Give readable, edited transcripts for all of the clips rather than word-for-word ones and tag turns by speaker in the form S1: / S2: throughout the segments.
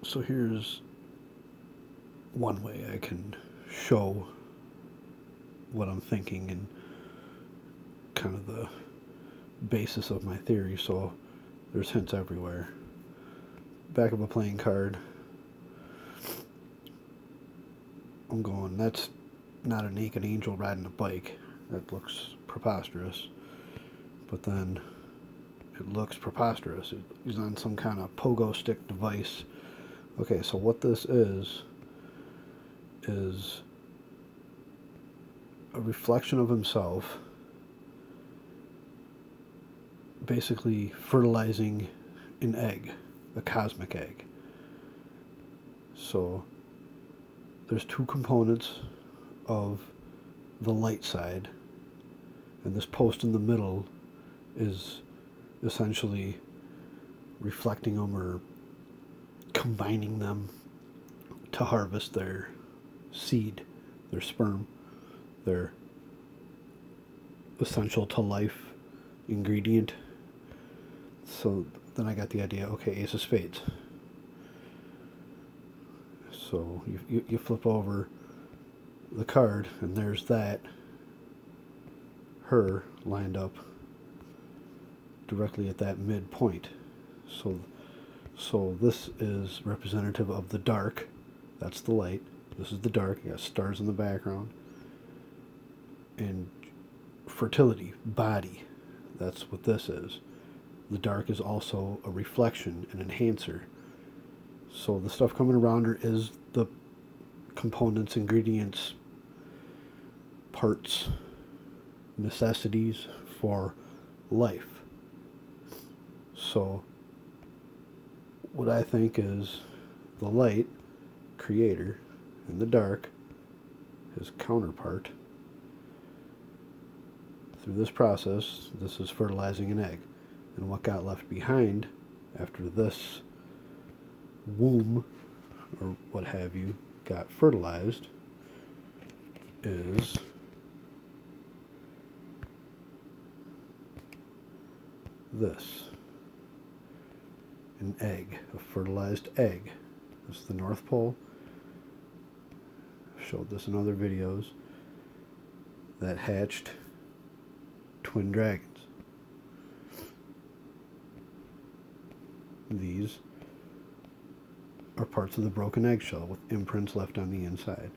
S1: So here's one way I can show what I'm thinking and kind of the basis of my theory. So there's hints everywhere. Back of a playing card. I'm going, that's not a naked angel riding a bike. That looks preposterous. But then it looks preposterous. He's on some kind of pogo stick device. Okay, so what this is a reflection of himself, basically fertilizing an egg, a cosmic egg. So there's two components of the light side, and this post in the middle is essentially reflecting them or combining them to harvest their seed, their sperm, their essential to life ingredient. So then I got the idea, okay, Ace of Spades. So you flip over the card, and there's that, her lined up directly at that midpoint. So this is representative of the dark. That's the light. This is the dark. You got stars in the background. And fertility, body. That's what this is. The dark is also a reflection, an enhancer. So the stuff coming around her is the components, ingredients, parts, necessities for life. So what I think is the light, creator, and the dark, his counterpart. Through this process, this is fertilizing an egg. And what got left behind after this womb, or what have you, got fertilized is this. An egg, a fertilized egg. This is the North Pole. I've showed this in other videos. That hatched twin dragons. These are parts of the broken eggshell with imprints left on the inside.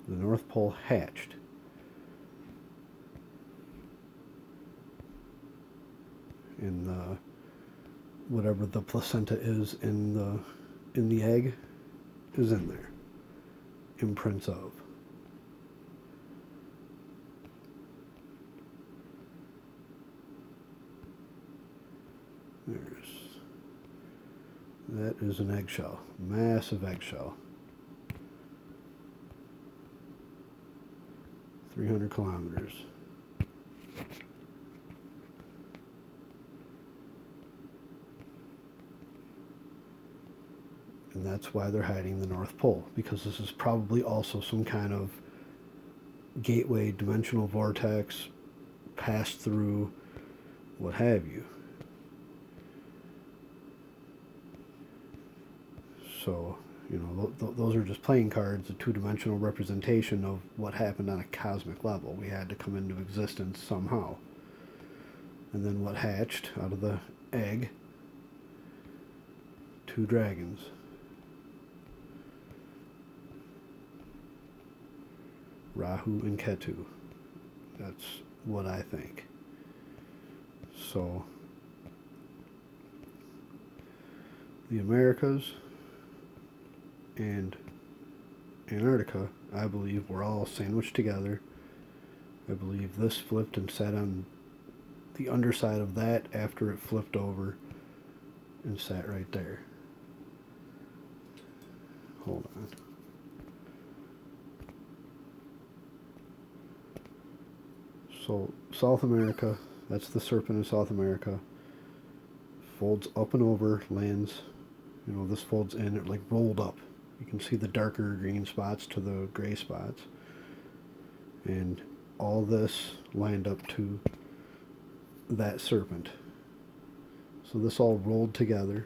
S1: The North Pole hatched. And whatever the placenta is in the egg is in there. Imprints of. That is an eggshell, massive eggshell. 300 kilometers. And that's why they're hiding the North Pole, because this is probably also some kind of gateway, dimensional vortex, pass through, what have you. So, you know, those are just playing cards, a two-dimensional representation of what happened on a cosmic level. We had to come into existence somehow. And then what hatched out of the egg? Two dragons. Rahu and Ketu. That's what I think. So, the Americas and Antarctica, I believe, were all sandwiched together. I believe this flipped and sat on the underside of that after it flipped over and sat right there. Hold on. So South America, that's the serpent in South America, folds up and over, lands, you know, this folds in, it like rolled up. You can see the darker green spots to the gray spots. And all this lined up to that serpent. So this all rolled together.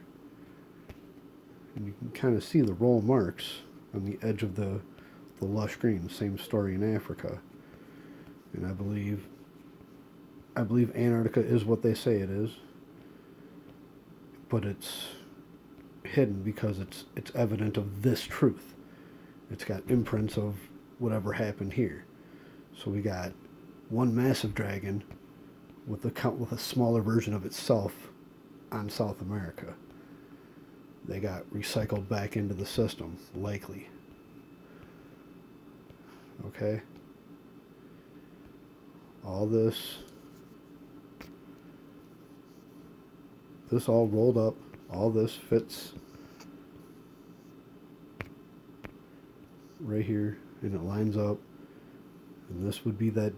S1: And you can kind of see the roll marks on the edge of the lush green. Same story in Africa. And I believe Antarctica is what they say it is. But it's hidden because it's evident of this truth. It's got imprints of whatever happened here. So we got one massive dragon with a smaller version of itself on South America. They got recycled back into the system, likely. Okay? All this all rolled up, all this fits right here, and it lines up, and this would be that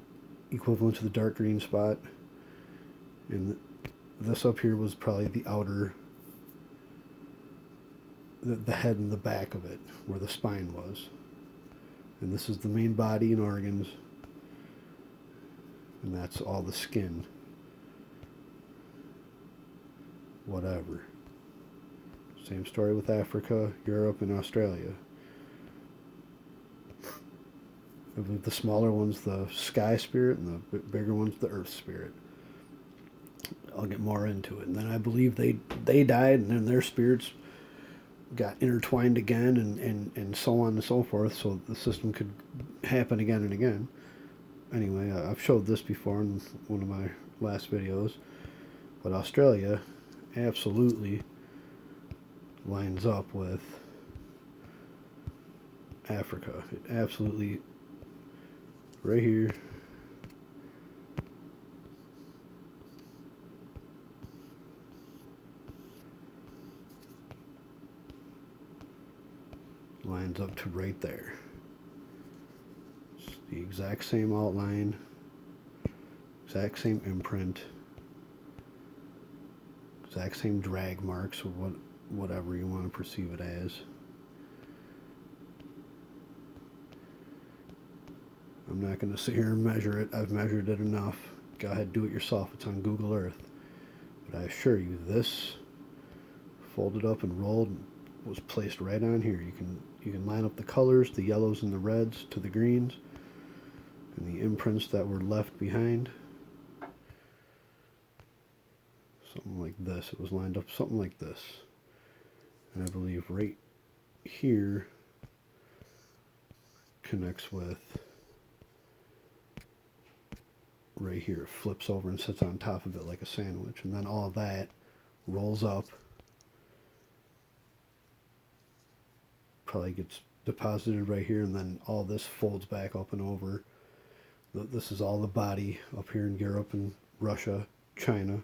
S1: equivalent to the dark green spot, and this up here was probably the outer, the head and the back of it, where the spine was, and this is the main body and organs, and that's all the skin. Whatever. Same story with Africa, Europe, and Australia. I believe the smaller one's the sky spirit, and the bigger one's the earth spirit. I'll get more into it. And then I believe they died, and then their spirits got intertwined again, and so on and so forth, so the system could happen again and again. Anyway, I've showed this before in one of my last videos, but Australia absolutely lines up with Africa. It absolutely, right here, lines up to right there. It's the exact same outline, exact same imprint, exact same drag marks, or whatever you want to perceive it as. I'm not going to sit here and measure it. I've measured it enough. Go ahead, do it yourself. It's on Google Earth. But I assure you, this folded up and rolled was placed right on here. You can line up the colors, the yellows and the reds to the greens, and the imprints that were left behind. Something like this. It was lined up something like this. And I believe right here connects with right here. It flips over and sits on top of it like a sandwich. And then all of that rolls up. Probably gets deposited right here, and then all this folds back up and over. This is all the body up here in Europe and Russia, China.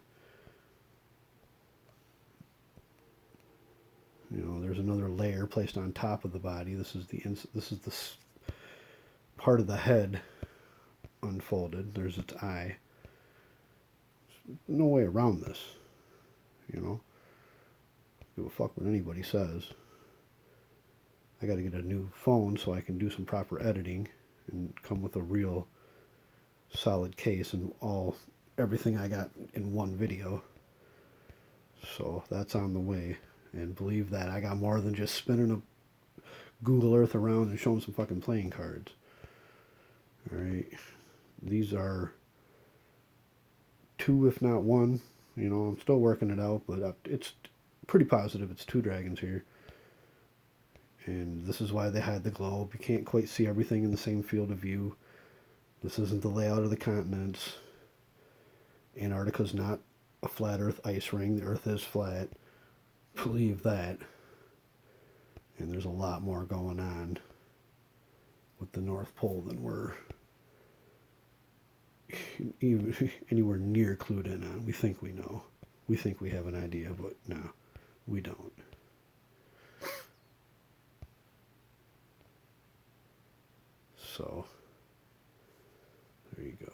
S1: You know, there's another layer placed on top of the body. This is the part of the head unfolded. There's its eye. There's no way around this. You know, give a fuck what anybody says. I got to get a new phone so I can do some proper editing and come with a real solid case and everything I got in one video. So that's on the way. And believe that I got more than just spinning a Google Earth around and showing some fucking playing cards. Alright. These are 2, if not 1. You know, I'm still working it out, but it's pretty positive it's 2 dragons here. And this is why they hide the globe. You can't quite see everything in the same field of view. This isn't the layout of the continents. Antarctica's not a flat Earth ice ring. The Earth is flat. Believe that. And there's a lot more going on with the North Pole than we're even anywhere near clued in on. We think we know. We think we have an idea, but no, we don't. So, there you go.